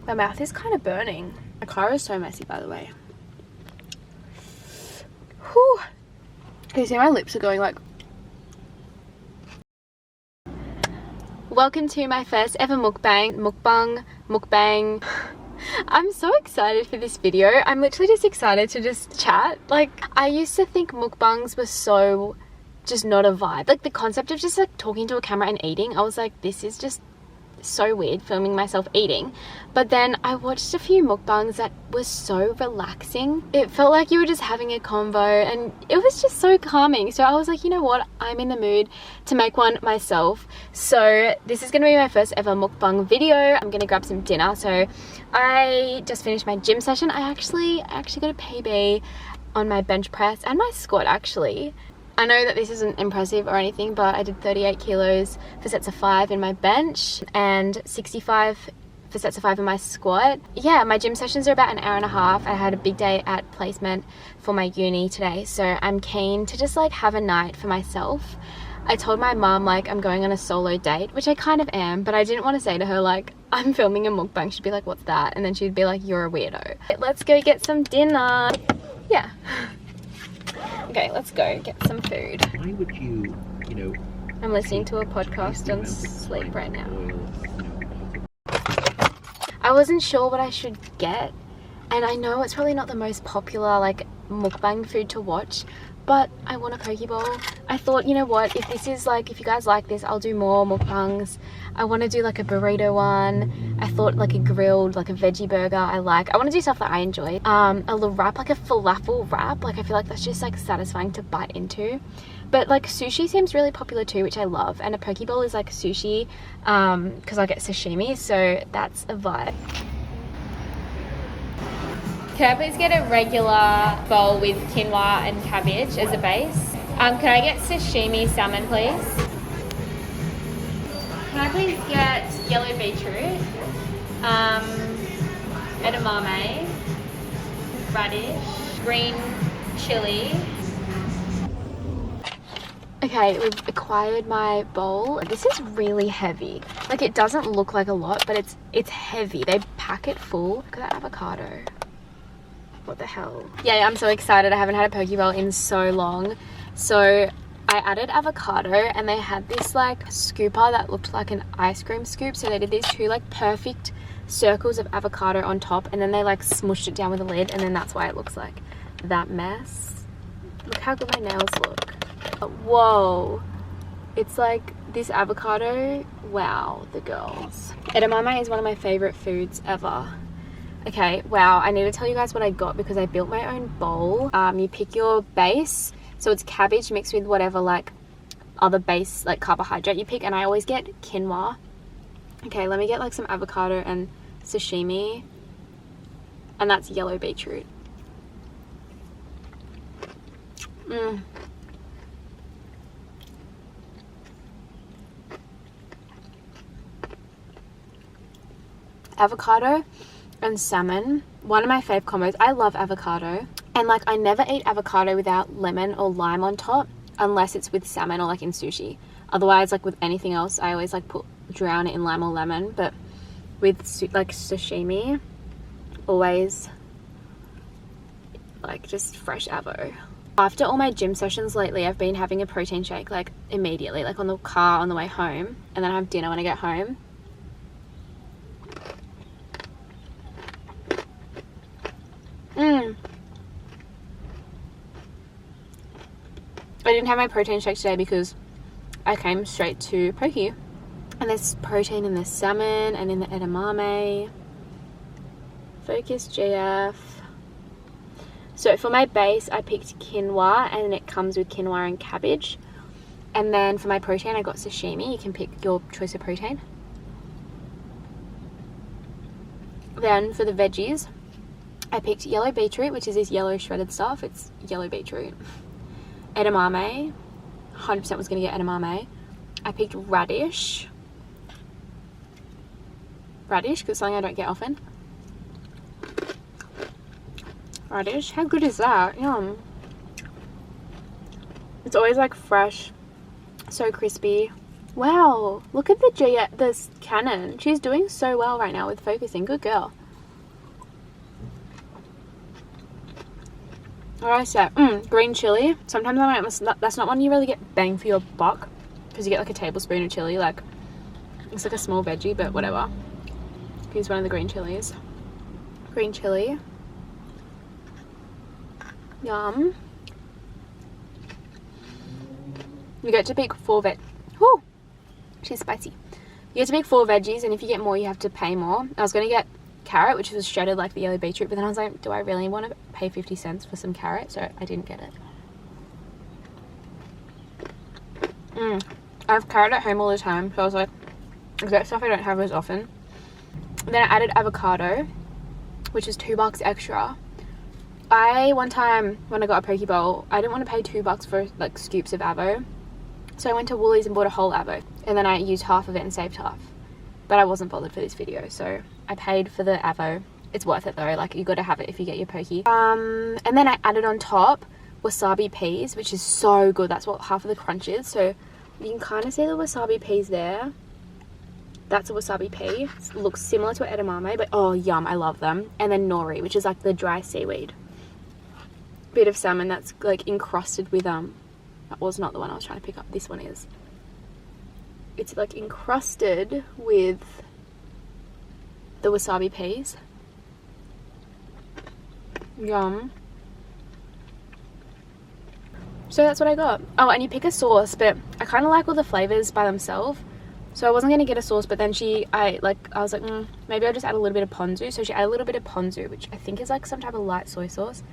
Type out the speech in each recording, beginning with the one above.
My mouth is kind of burning. My car is so messy, by the way. Whew. Can you see my lips are going like... Welcome to my first ever mukbang. I'm so excited for this video. I'm literally just excited to just chat. Like, I used to think mukbangs were so just not a vibe. Like, the concept of just like talking to a camera and eating, I was like, this is just so weird, filming myself eating. But then I watched a few mukbangs that was so relaxing. It felt like you were just having a convo and it was just so calming. So I was like, you know what, I'm in the mood to make one myself. So this is gonna be my first ever mukbang video. I'm gonna grab some dinner. So I just finished my gym session. I actually got a PB on my bench press and my squat actually. I know that this isn't impressive or anything, but I did 38 kilos for sets of 5 in my bench and 65 for sets of 5 in my squat. Yeah, my gym sessions are about an hour and a half. I had a big day at placement for my uni today, so I'm keen to just like have a night for myself. I told my mum like I'm going on a solo date, which I kind of am, but I didn't want to say to her like I'm filming a mukbang. She'd be like, what's that? And then she'd be like, you're a weirdo. Let's go get some dinner. Yeah. Okay, let's go get some food. Why would you know... I'm listening to a podcast and sleep right now. I wasn't sure what I should get. And I know it's probably not the most popular, like, mukbang food to watch. But I want a poke bowl. I thought, you know what, if this is like, if you guys like this, I'll do more mukbangs. I want to do like a burrito one. I thought like a grilled, like a veggie burger I want to do stuff that I enjoy. A little wrap, like a falafel wrap. Like I feel like that's just like satisfying to bite into. But like sushi seems really popular too, which I love. And a poke bowl is like sushi, because I get sashimi. So that's a vibe. Can I please get a regular bowl with quinoa and cabbage as a base? Can I get sashimi salmon, please? Can I please get yellow beetroot, edamame, radish, green chili. Okay, we've acquired my bowl. This is really heavy. Like, it doesn't look like a lot, but it's heavy. They pack it full. Look at that avocado. What the hell? Yeah, I'm so excited. I haven't had a poke bowl in so long. So I added avocado and they had this like scooper that looked like an ice cream scoop. So they did these 2 like perfect circles of avocado on top and then they like smushed it down with a lid and then that's why it looks like that mess. Look how good my nails look. Whoa. It's like this avocado. Wow, the girls. Edamame is one of my favorite foods ever. Okay, wow, I need to tell you guys what I got because I built my own bowl. You pick your base, so it's cabbage mixed with whatever like other base like carbohydrate you pick, and I always get quinoa. Okay, let me get like some avocado and sashimi, and that's yellow beetroot. Avocado and salmon, one of my fave combos. I love avocado, and like I never eat avocado without lemon or lime on top unless it's with salmon or like in sushi. Otherwise, like with anything else, I always like drown it in lime or lemon. But with like sashimi, always like just fresh avo. After all my gym sessions lately, I've been having a protein shake like immediately, like on the car on the way home, and then I have dinner when I get home. I didn't have my protein shake today because I came straight to poke. And there's protein in the salmon and in the edamame. Focus GF. So for my base, I picked quinoa and it comes with quinoa and cabbage. And then for my protein, I got sashimi. You can pick your choice of protein. Then for the veggies, I picked yellow beetroot, which is this yellow shredded stuff. It's yellow beetroot. Edamame, 100% was going to get edamame. I picked radish. Radish, because it's something I don't get often. Radish, how good is that? Yum. It's always like fresh, so crispy. Wow, look at this Canon. She's doing so well right now with focusing. Good girl. What I said, green chili. Sometimes I might, that's not one you really get bang for your buck, because you get like a tablespoon of chili. Like, it's like a small veggie, but whatever. Here's one of the green chilies. Green chili. Yum. You get to pick 4 Whew! She's spicy. You get to pick 4 veggies, and if you get more, you have to pay more. I was going to get carrot, which was shredded like the yellow beetroot, but then I was like, do I really want to pay 50 cents for some carrot? So I didn't get it. I have carrot at home all the time, so I was like, that stuff I don't have as often. Then I added avocado, which is $2 extra. One time when I got a poke bowl, I didn't want to pay $2 for like scoops of avo, so I went to Woolies and bought a whole avo, and then I used half of it and saved half. But I wasn't bothered for this video, so I paid for the avo. It's worth it though, like you got to have it if you get your poke. And then I added on top wasabi peas, which is so good. That's what half of the crunch is. So you can kind of see the wasabi peas there. That's a wasabi pea. It looks similar to an edamame, but oh yum, I love them. And then nori, which is like the dry seaweed. Bit of salmon that's like encrusted with that was not the one I was trying to pick up. This one is. It's like encrusted with the wasabi peas. Yum. So that's what I got. Oh, and you pick a sauce, but I kind of like all the flavors by themselves. So I wasn't going to get a sauce, but then I was like, maybe I'll just add a little bit of ponzu. So she added a little bit of ponzu, which I think is like some type of light soy sauce.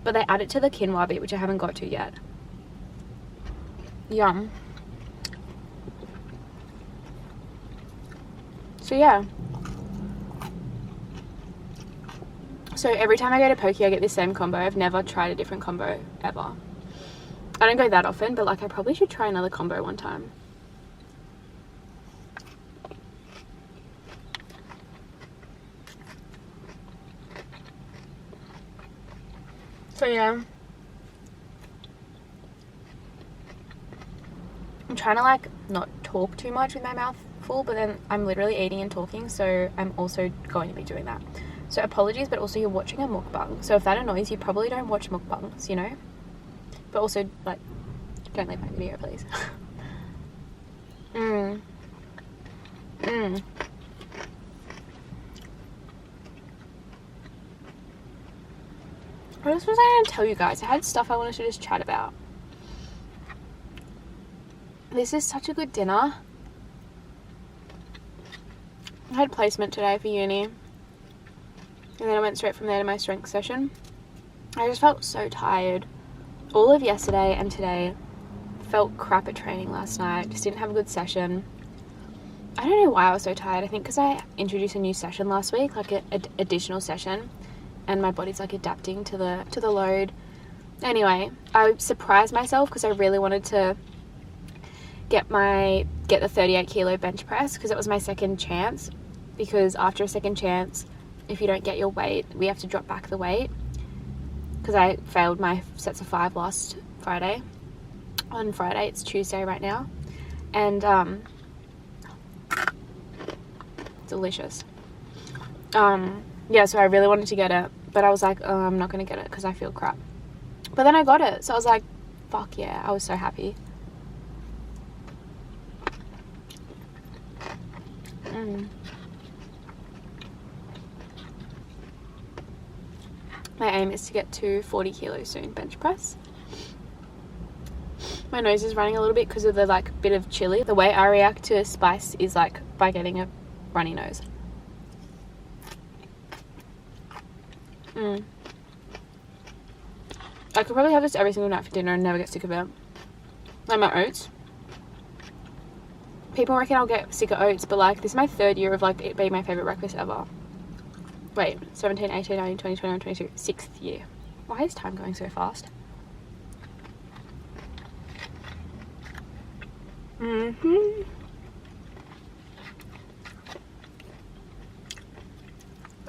But they add it to the quinoa bit, which I haven't got to yet. Yum. So yeah. So every time I go to Poke, I get this same combo. I've never tried a different combo ever. I don't go that often, but like I probably should try another combo one time. So yeah, I'm trying to like not talk too much with my mouth full, but then I'm literally eating and talking, so I'm also going to be doing that. So apologies, but also you're watching a mukbang, so if that annoys you, probably don't watch mukbangs, you know? But also, like, don't leave my video, please. What else was I going to tell you guys? I had stuff I wanted to just chat about. This is such a good dinner. I had placement today for uni. And then I went straight from there to my strength session. I just felt so tired. All of yesterday and today. Felt crap at training last night. Just didn't have a good session. I don't know why I was so tired. I think because I introduced a new session last week, like an additional session. And my body's like adapting to the load. Anyway, I surprised myself because I really wanted to get the 38 kilo bench press because it was my second chance. Because after a second chance, if you don't get your weight, we have to drop back the weight. Because I failed my sets of 5 last Friday. On Friday, it's Tuesday right now. And delicious. Yeah, so I really wanted to get it, but I was like, oh, I'm not going to get it because I feel crap. But then I got it, so I was like, fuck yeah, I was so happy. My aim is to get to 40 kilos soon, bench press. My nose is running a little bit because of the like bit of chili. The way I react to spice is like by getting a runny nose. I could probably have this every single night for dinner and never get sick of it. Like my oats. People reckon I'll get sick of oats, but like this is my 3rd year of like it being my favourite breakfast ever. Wait, 17, 18, 19, 20, 21, 22. 6th year. Why is time going so fast?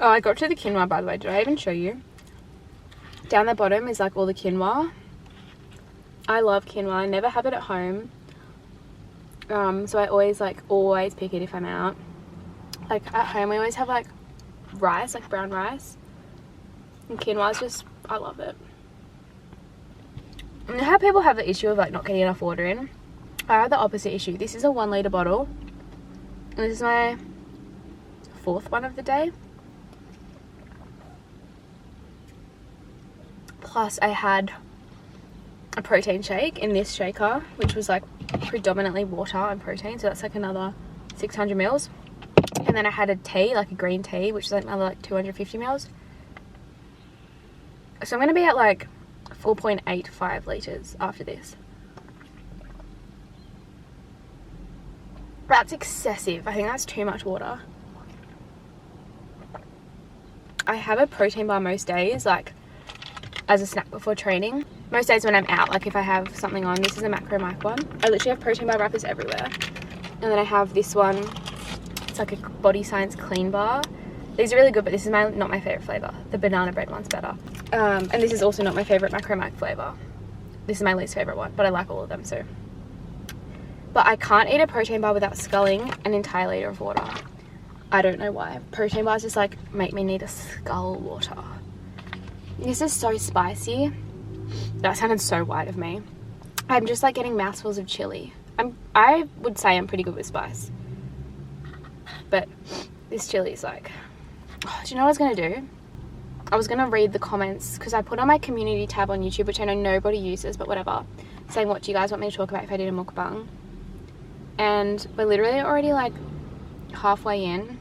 Oh, I got to the quinoa, by the way. Did I even show you? Down the bottom is like all the quinoa. I love quinoa. I never have it at home. So I always pick it if I'm out. Like at home we always have like rice, like brown rice, and quinoa is just, I love it. And how people have the issue of like not getting enough water in, I have the opposite issue. This is a 1 litre bottle, and this is my 4th one of the day. Plus I had a protein shake in this shaker, which was like predominantly water and protein, so that's like another 600 mils. And then I had a tea, like a green tea, which is like another like 250 mils. So I'm going to be at like 4.85 litres after this. That's excessive. I think that's too much water. I have a protein bar most days, like as a snack before training. Most days when I'm out, like if I have something on, this is a Macro Mic one. I literally have protein bar wrappers everywhere. And then I have this one. It's like a Body Science clean bar. These are really good, but this is not my favorite flavor. The banana bread one's better. And this is also not my favorite Macro Mic flavor. This is my least favorite one, but I like all of them, so. But I can't eat a protein bar without sculling an entire liter of water. I don't know why. Protein bars just like make me need to scull water. This is so spicy. That sounded so white of me. I'm just like getting mouthfuls of chili. I would say I'm pretty good with spice. But this chili is like, oh, do you know what I was going to do? I was going to read the comments because I put on my community tab on YouTube, which I know nobody uses, but whatever, saying what do you guys want me to talk about if I did a mukbang. And we're literally already like halfway in.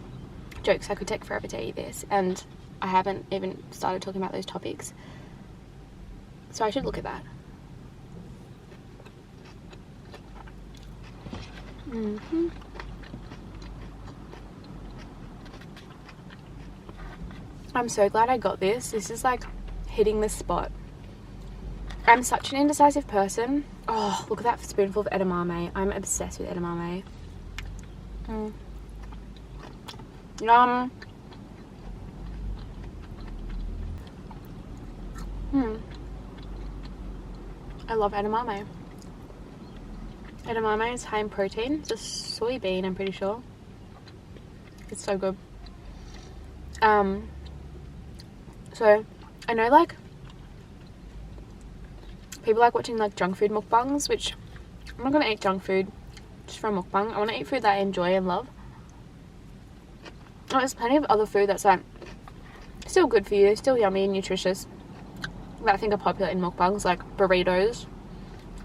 Jokes, I could take forever to eat this, and I haven't even started talking about those topics. So I should look at that. I'm so glad I got this. This is like hitting the spot. I'm such an indecisive person. Oh, look at that spoonful of edamame. I'm obsessed with edamame. Yum. I love edamame. Edamame is high in protein. It's a soybean, I'm pretty sure. It's so good. So I know like people like watching like junk food mukbangs, which I'm not gonna eat junk food just for a mukbang. I want to eat food that I enjoy and love. Oh, there's plenty of other food that's like still good for you, still yummy and nutritious, that I think are popular in mukbangs, like burritos.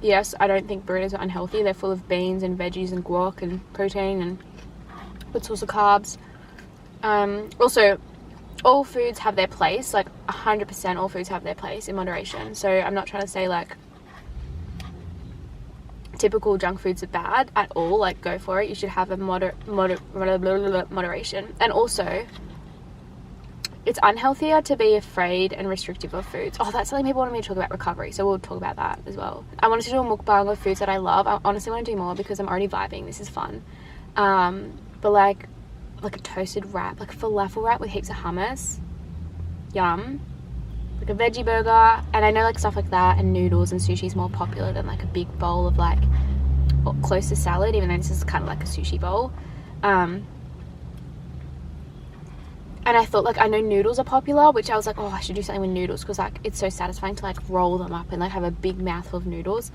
Yes, I don't think burritos are unhealthy. They're full of beans and veggies and guac and protein and good source of carbs. Also, all foods have their place, like 100% all foods have their place in moderation. So I'm not trying to say like typical junk foods are bad at all. Like go for it. You should have a moderation. And also, it's unhealthier to be afraid and restrictive of foods. Oh, that's something people wanted me to talk about, recovery. So we'll talk about that as well. I wanted to do a mukbang of foods that I love. I honestly want to do more because I'm already vibing. This is fun. But like a toasted wrap, like a falafel wrap with heaps of hummus. Yum. Like a veggie burger. And I know like stuff like that and noodles and sushi is more popular than like a big bowl of like close to salad, even though this is kind of like a sushi bowl. And I thought, like, I know noodles are popular, which I was like, oh, I should do something with noodles because, like, it's so satisfying to, like, roll them up and, like, have a big mouthful of noodles.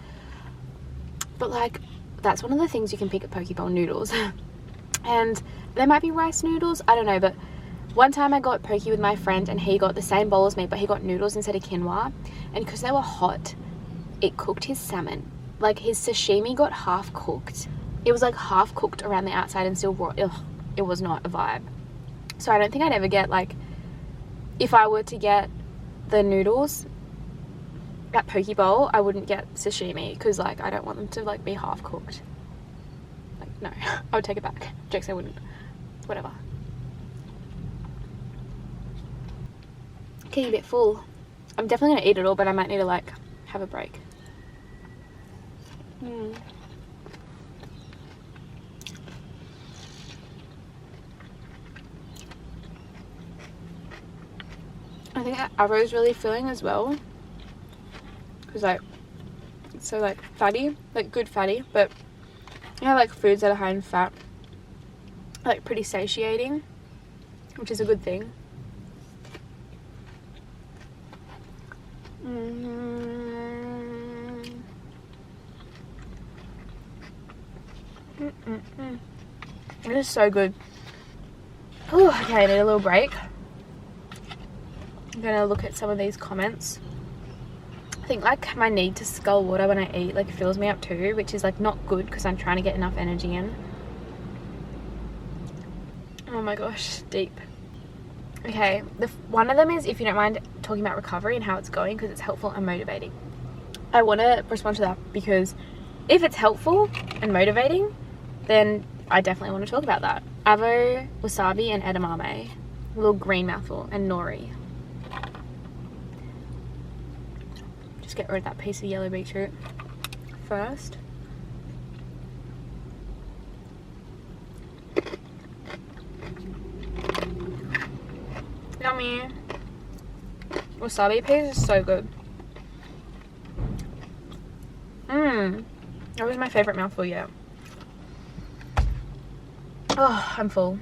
But, like, that's one of the things you can pick at Poke Bowl, noodles. And there might be rice noodles, I don't know, but one time I got Poke with my friend and he got the same bowl as me, but he got noodles instead of quinoa. And because they were hot, it cooked his salmon. Like, his sashimi got half cooked. It was, like, half cooked around the outside and still raw. Ugh, it was not a vibe. So I don't think I'd ever get, like, if I were to get the noodles at Poke Bowl, I wouldn't get sashimi because, like, I don't want them to, like, be half cooked. Like, no, I would take it back. Jokes, I wouldn't. Whatever. Getting a bit full. I'm definitely going to eat it all, but I might need to, like, have a break. I think arrow's really filling as well because like it's so like fatty, like good fatty, but You know, like foods that are high in fat, like pretty satiating, which is a good thing. It is so good. Ooh, okay, I need a little break. I'm gonna look at some of these comments. I think like my need to scull water when I eat like fills me up too, which is like not good because I'm trying to get enough energy in. Oh my gosh, deep. Okay, one of them is if you don't mind talking about recovery and how it's going, because it's helpful and motivating. I want to respond to that because if it's helpful and motivating, then I definitely want to talk about that. Avo, wasabi, and edamame. A little green mouthful, and nori. Just get rid of that piece of yellow beetroot first. Yummy. Wasabi paste is so good. That was my favorite mouthful yet. Oh, I'm full.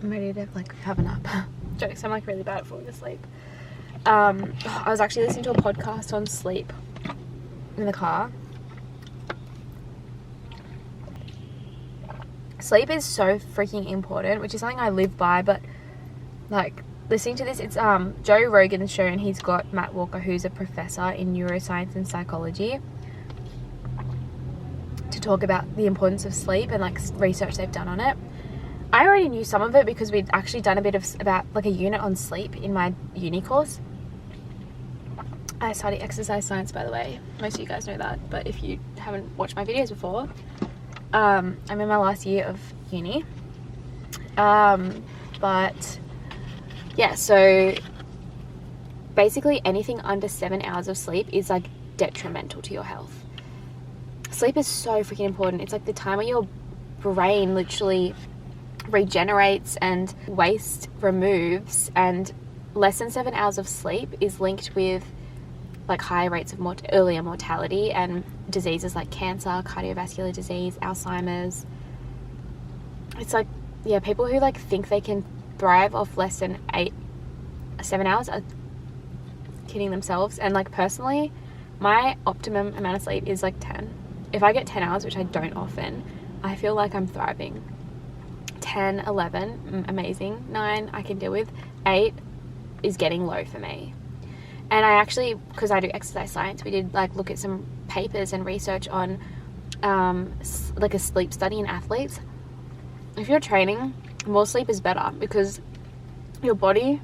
I'm ready to like have a nap. Jokes, I'm like really bad at falling asleep. I was actually listening to a podcast on sleep in the car. Sleep is so freaking important, which is something I live by, but like listening to this, it's Joe Rogan's show, and he's got Matt Walker, who's a professor in neuroscience and psychology, to talk about the importance of sleep and like research they've done on it. I already knew some of it because we'd actually done a bit of about like a unit on sleep in my uni course. I study exercise science, by the way. Most of you guys know that, but if you haven't watched my videos before, I'm in my last year of uni. But yeah, so basically anything under 7 hours of sleep is like detrimental to your health. Sleep is so freaking important. It's like the time where your brain literally regenerates and waste removes, and less than 7 hours of sleep is linked with like high rates of earlier mortality and diseases like cancer, cardiovascular disease, Alzheimer's. It's like, yeah, people who like think they can thrive off less than 7 hours are kidding themselves. And like personally, my optimum amount of sleep is like 10. If I get 10 hours, which I don't often, I feel like I'm thriving. 10, 11, amazing. 9, I can deal with. 8 is getting low for me. And I actually, because I do exercise science, we did like look at some papers and research on like a sleep study in athletes. If you're training, more sleep is better because your body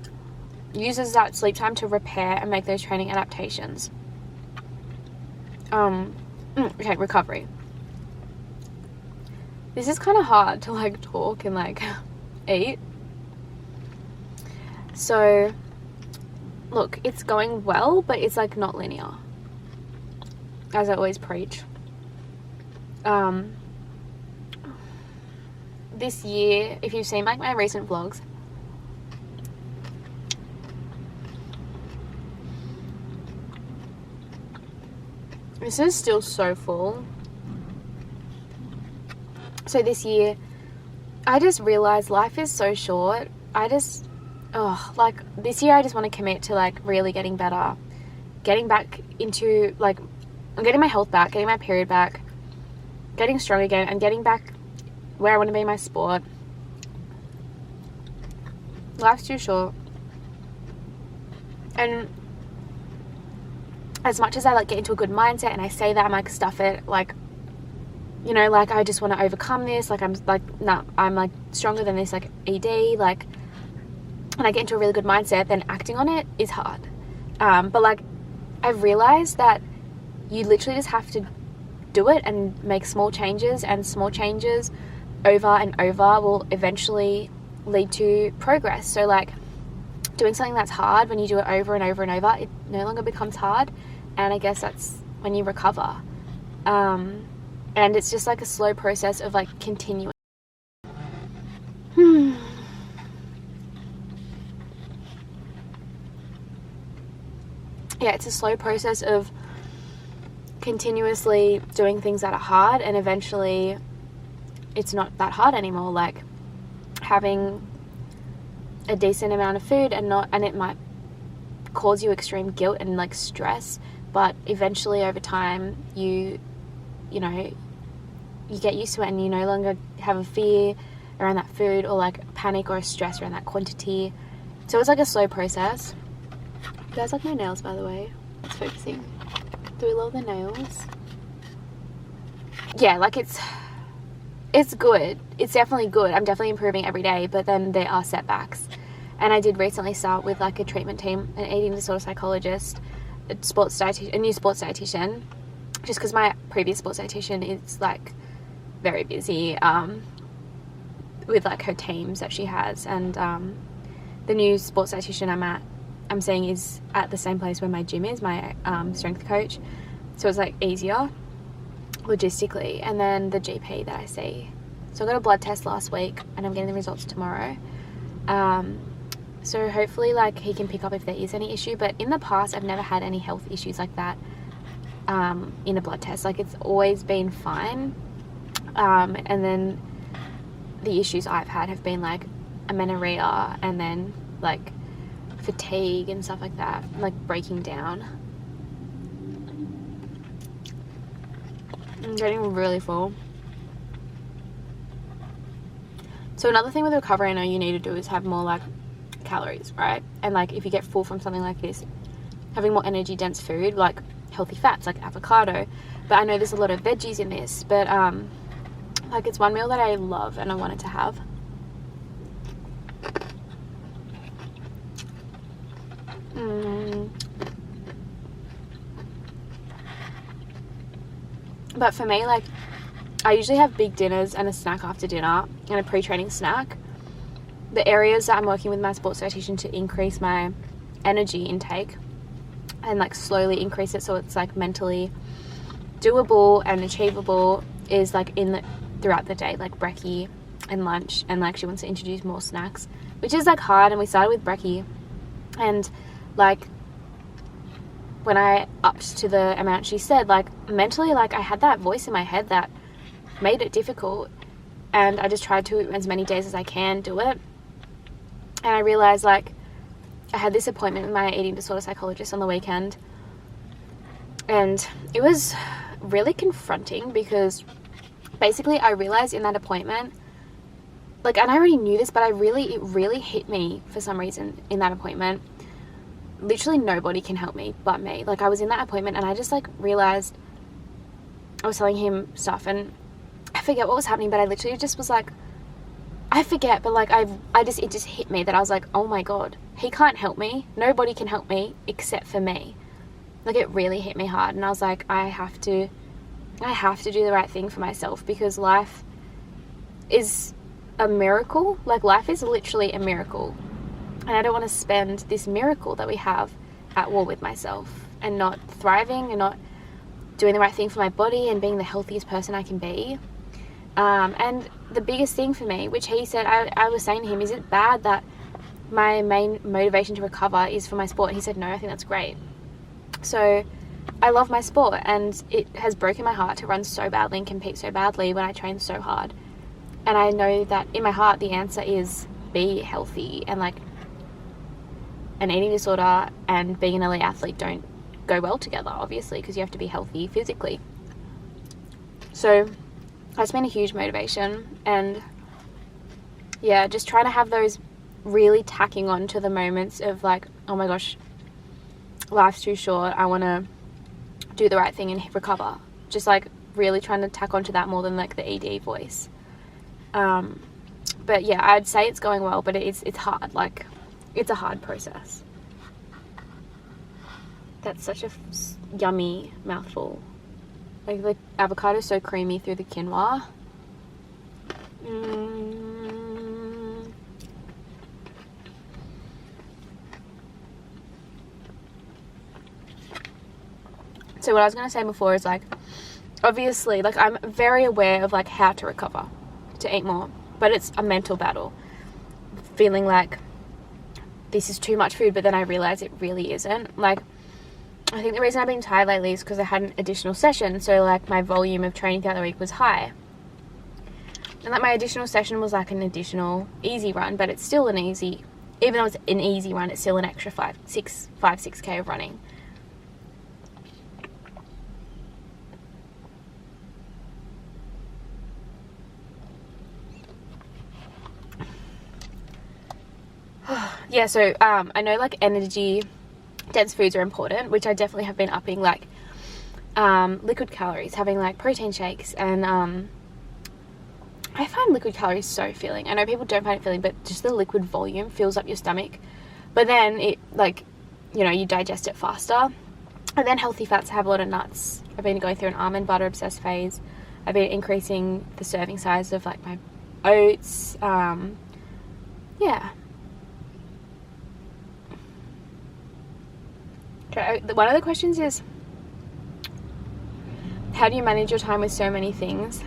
uses that sleep time to repair and make those training adaptations. Okay, recovery. This is kind of hard to like talk and like eat. So look, it's going well, but it's like not linear, as I always preach. This year, if you've seen like my recent vlogs, this is still so full. So this year, I just realized life is so short. Like this year I just want to commit to like really getting better, getting back into like, I'm getting my health back, getting my period back, getting strong again, and getting back where I want to be in my sport. Life's too short. And as much as I like get into a good mindset and I say that, I'm like, stuff it, like, you know, like I just want to overcome this, like I'm like, nah, I'm like stronger than this, like ED, like, and I get into a really good mindset, then acting on it is hard. But like I've realized that you literally just have to do it and make small changes, and small changes over and over will eventually lead to progress. So like doing something that's hard, when you do it over and over and over, it no longer becomes hard, and I guess that's when you recover. And it's just like a slow process of like continuing. Yeah, it's a slow process of continuously doing things that are hard, and eventually it's not that hard anymore. Like having a decent amount of food and it might cause you extreme guilt and like stress, but eventually over time you get used to it, and you no longer have a fear around that food, or like panic or a stress around that quantity. So it's like a slow process. You guys like my nails, by the way? It's focusing. Do we love the nails? Yeah, like it's good. It's definitely good. I'm definitely improving every day, but then there are setbacks. And I did recently start with like a treatment team, an eating disorder psychologist, a new sports dietitian, just because my previous sports dietitian is like very busy with like her teams that she has, and the new sports dietitian I'm seeing is at the same place where my gym is, my strength coach, so it's like easier logistically. And then the GP that I see, so I got a blood test last week and I'm getting the results tomorrow, so hopefully like he can pick up if there is any issue. But in the past I've never had any health issues like that in a blood test. Like it's always been fine, and then the issues I've had have been like amenorrhea and then like fatigue and stuff like that, like breaking down. I'm getting really full. So another thing with recovery I know you need to do is have more like calories, right? And like if you get full from something like this, having more energy dense food like healthy fats like avocado. But I know there's a lot of veggies in this, but like it's one meal that I love and I wanted to have. But for me, like I usually have big dinners and a snack after dinner and a pre-training snack. The areas that I'm working with my sports dietitian to increase my energy intake and like slowly increase it so it's like mentally doable and achievable is like throughout the day, like brekkie and lunch, and like she wants to introduce more snacks, which is like hard. And we started with brekkie, and like when I upped to the amount she said, like mentally, like I had that voice in my head that made it difficult, and I just tried to as many days as I can do it. And I realized like I had this appointment with my eating disorder psychologist on the weekend, and it was really confronting because basically I realized in that appointment, like, and I already knew this, but it really hit me for some reason in that appointment. Literally nobody can help me but me. Like I was in that appointment and I just like realized I was telling him stuff and I forget what was happening, but I literally just was like, I forget, but like it just hit me that I was like, oh my God, he can't help me. Nobody can help me except for me. Like it really hit me hard, and I was like, I have to do the right thing for myself, because life is a miracle. Like life is literally a miracle, and I don't want to spend this miracle that we have at war with myself and not thriving and not doing the right thing for my body and being the healthiest person I can be. And the biggest thing for me, which he said, I was saying to him, is it bad that my main motivation to recover is for my sport? He said, no, I think that's great. So I love my sport, and it has broken my heart to run so badly and compete so badly when I train so hard. And I know that in my heart the answer is be healthy, and like an eating disorder and being an elite athlete don't go well together, obviously, because you have to be healthy physically. So that's been a huge motivation, and yeah, just trying to have those really tacking on to the moments of like, oh my gosh, life's too short, I want to do the right thing and recover. Just like really trying to tack onto that more than like the ED voice. But yeah, I'd say it's going well, but it's hard. Like it's a hard process. That's such a yummy mouthful. Like the avocado is so creamy through the quinoa. So what I was going to say before is like, obviously, like I'm very aware of like how to recover, to eat more, but it's a mental battle. Feeling like this is too much food, but then I realize it really isn't. Like I think the reason I've been tired lately is because I had an additional session, so like my volume of training throughout the week was high. And like my additional session was like an additional easy run, but it's still an easy, even though it's an easy run, it's still an extra 6K of running. Yeah, so I know like energy dense foods are important, which I definitely have been upping, like liquid calories, having like protein shakes, and I find liquid calories so filling. I know people don't find it filling, but just the liquid volume fills up your stomach, but then it, like, you know, you digest it faster. And then healthy fats, have a lot of nuts. I've been going through an almond butter obsessed phase. I've been increasing the serving size of like my oats. Yeah. Okay, one of the questions is, how do you manage your time with so many things?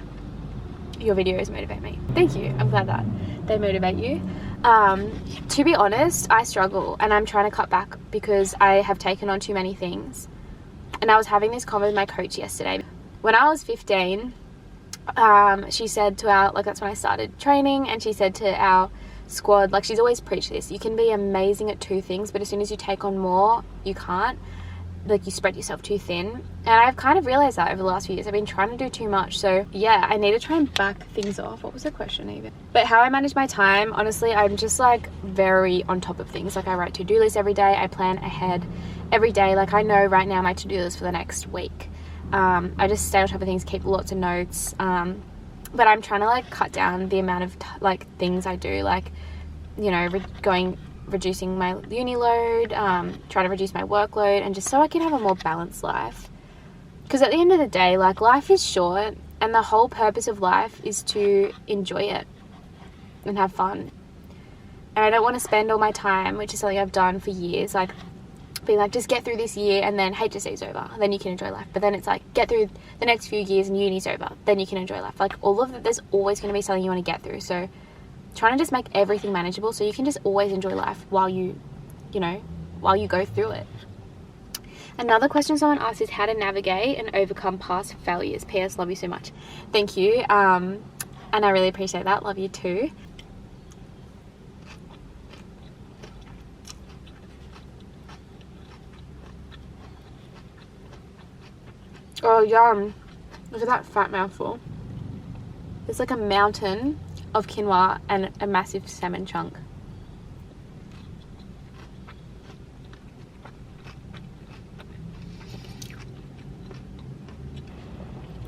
Your videos motivate me. Thank you. I'm glad that they motivate you. To be honest, I struggle, and I'm trying to cut back because I have taken on too many things. And I was having this convo with my coach yesterday. When I was 15, she said to our, like, that's when I started training, and she said to our squad, like, she's always preached this, you can be amazing at 2 things, but as soon as you take on more, you can't. Like, you spread yourself too thin. And I've kind of realized that over the last few years. I've been trying to do too much. So yeah, I need to try and back things off. What was the question even? But how I manage my time, honestly, I'm just like very on top of things. Like, I write to-do lists every day. I plan ahead every day. Like, I know right now my to-do list for the next week. I just stay on top of things, keep lots of notes. But I'm trying to like cut down the amount of like things I do. Like, you know, reducing my uni load, trying to reduce my workload, and just so I can have a more balanced life. Because at the end of the day, like, life is short, and the whole purpose of life is to enjoy it and have fun. And I don't want to spend all my time, which is something I've done for years, like being like, just get through this year and then HSC's over, then you can enjoy life. But then it's like, get through the next few years and uni's over, then you can enjoy life. Like, all of it, there's always going to be something you want to get through. So trying to just make everything manageable so you can just always enjoy life while you go through it. Another question someone asked is how to navigate and overcome past failures. PS, love you so much. Thank you. And I really appreciate that. Love you too. Oh, yum. Look at that fat mouthful. It's like a mountain of quinoa and a massive salmon chunk.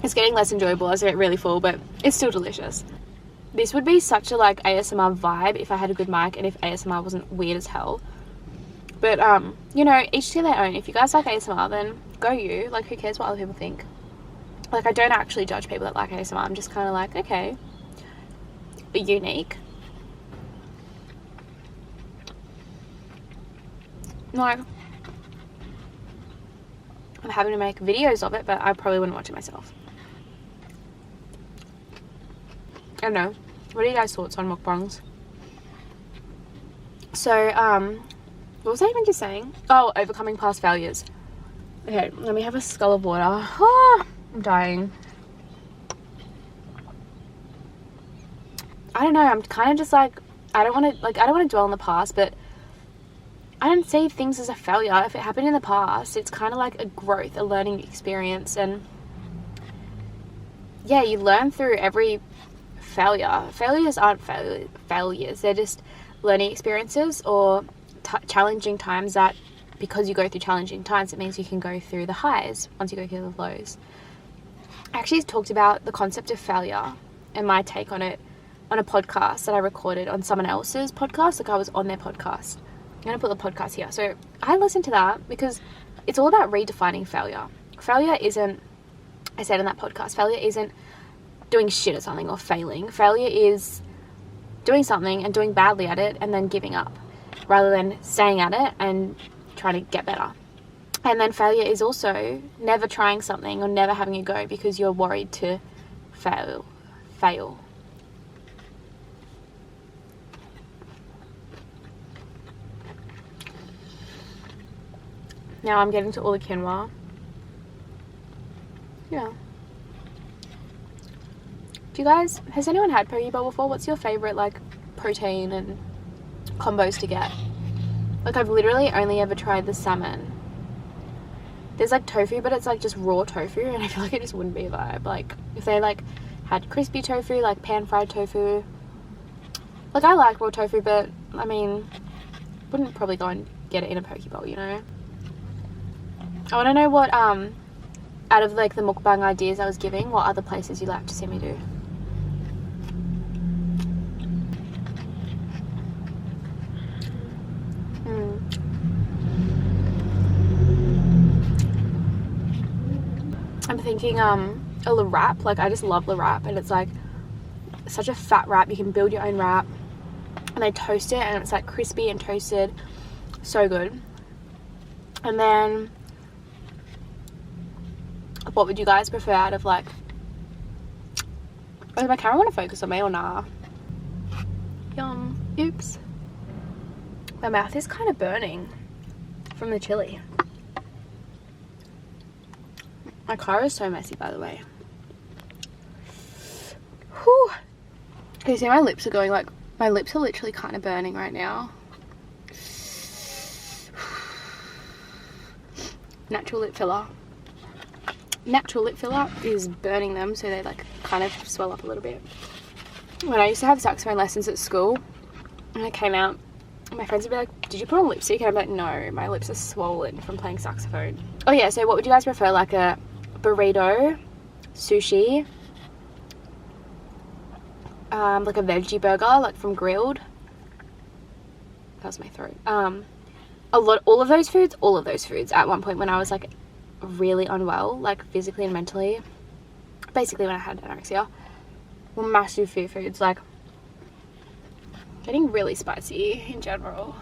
It's getting less enjoyable as I get really full, but it's still delicious. This would be such a like ASMR vibe if I had a good mic and if ASMR wasn't weird as hell. But you know, each to their own. If you guys like ASMR, then go you. Like, who cares what other people think? Like, I don't actually judge people that like ASMR. I'm just kind of like, okay, unique. Like, I'm happy to make videos of it, but I probably wouldn't watch it myself. I don't know. What are you guys' thoughts on mukbangs? So, what was I even just saying? Oh, overcoming past failures. Okay, let me have a skull of water. Oh, I'm dying. I don't know. I'm kind of just like, I don't want to dwell on the past, but I don't see things as a failure. If it happened in the past, it's kind of like a growth, a learning experience. And yeah, you learn through every failure. Failures aren't failures. They're just learning experiences or challenging times that, because you go through challenging times, it means you can go through the highs once you go through the lows. I actually talked about the concept of failure and my take on it on a podcast that I recorded on someone else's podcast. Like, I was on their podcast. I'm going to put the podcast here. So I listened to that because it's all about redefining failure. Failure isn't, I said in that podcast, failure isn't doing shit at something or failing. Failure is doing something and doing badly at it and then giving up, rather than staying at it and trying to get better. And then failure is also never trying something or never having a go because you're worried to fail. Now I'm getting to all the quinoa. Yeah. Do you guys, has anyone had poke bowl before? What's your favorite like protein and combos to get? Like I've literally only ever tried the salmon. There's like tofu, but it's like just raw tofu, and I feel like it just wouldn't be a vibe. Like if they like had crispy tofu, like pan fried tofu. Like I like raw tofu, but I mean, wouldn't probably go and get it in a poke bowl, you know? I want to know what out of like the mukbang ideas I was giving, what other places you'd like to see me do. I'm thinking a la wrap. Like I just love la wrap, and it's like such a fat wrap. You can build your own wrap, and they toast it, and it's like crispy and toasted, so good. And then what would you guys prefer out of like, does my camera want to focus on me or nah? Yum. Oops, my mouth is kind of burning from the chili. My car is so messy, by the way. Whew. Can you see my lips are going like, my lips are literally kind of burning right now. Natural lip filler. Natural lip filler is burning them, so they like kind of swell up a little bit. When I used to have saxophone lessons at school, and I came out, my friends would be like, did you put on lipstick? And I'm like, no, my lips are swollen from playing saxophone. Oh yeah, so what would you guys prefer? Like a burrito, sushi, like a veggie burger, like from Grilled. That was my throat. All of those foods at one point when I was like really unwell, like physically and mentally, basically when I had anorexia, were massive food foods. Like getting really spicy in general.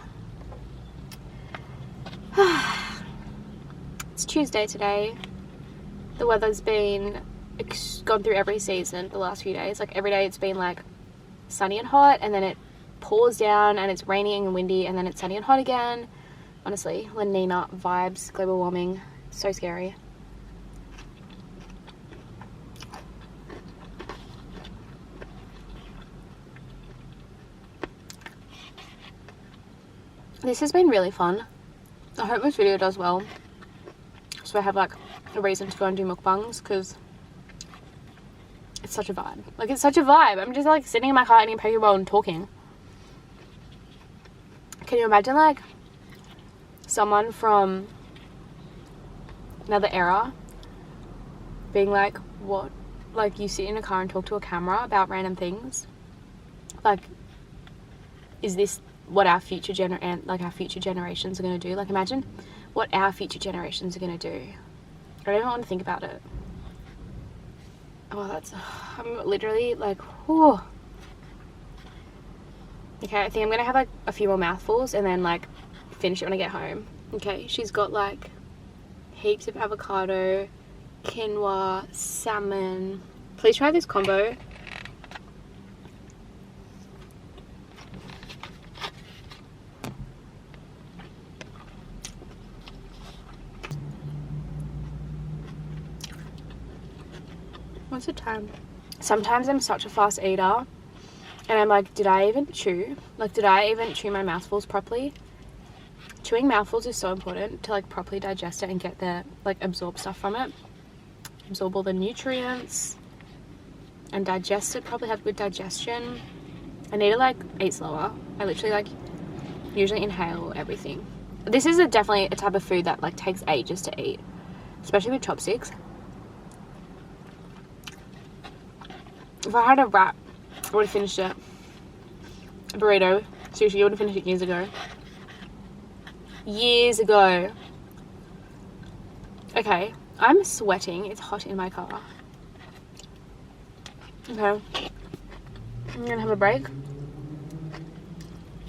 It's Tuesday today. The weather's been gone through every season the last few days. Like every day it's been like sunny and hot, and then it pours down and it's rainy and windy, and then it's sunny and hot again. Honestly, La Nina vibes, global warming, so scary. This has been really fun. I hope this video does well, so I have like a reason to go and do mukbangs, because it's such a vibe. Like it's such a vibe. I'm just like sitting in my car eating a poke bowl and talking. Can you imagine like someone from another era being like, what? Like you sit in a car and talk to a camera about random things? Like, is this what our future generations are going to do? Like imagine what our future generations are going to do. I don't even want to think about it. Oh, I'm literally like, whew. Okay, I think I'm going to have like a few more mouthfuls and then like finish it when I get home. Okay, she's got like heaps of avocado, quinoa, salmon. Please try this combo. What's the time? Sometimes I'm such a fast eater and I'm like, did I even chew? Like, did I even chew my mouthfuls properly? Chewing mouthfuls is so important to like properly digest it and get the like absorb stuff from it. Absorb all the nutrients and digest it, probably have good digestion. I need to like eat slower. I literally like usually inhale everything. This is definitely a type of food that like takes ages to eat, especially with chopsticks. If I had a wrap, I would have finished it. A burrito, sushi, I would have finished it years ago. Years ago. Okay, I'm sweating. It's hot in my car. Okay. I'm gonna have a break.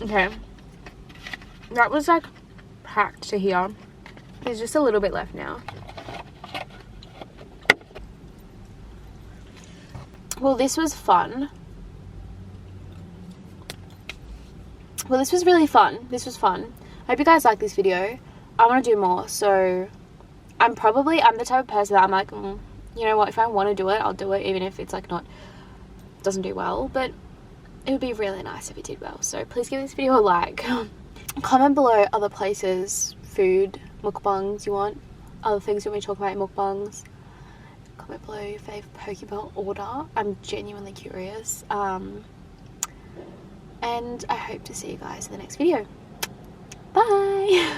Okay. That was like packed to here. There's just a little bit left now. Well, this was fun. Well, this was really fun. This was fun. I hope you guys like this video. I want to do more. So I'm the type of person that I'm like, you know what, if I want to do it, I'll do it, even if it's like doesn't do well. But it would be really nice if it did well. So please give this video a like. Comment below other places, food, mukbangs you want, other things you want me to talk about in mukbangs. Comment below your favourite Pokeball order. I'm genuinely curious. And I hope to see you guys in the next video. Bye!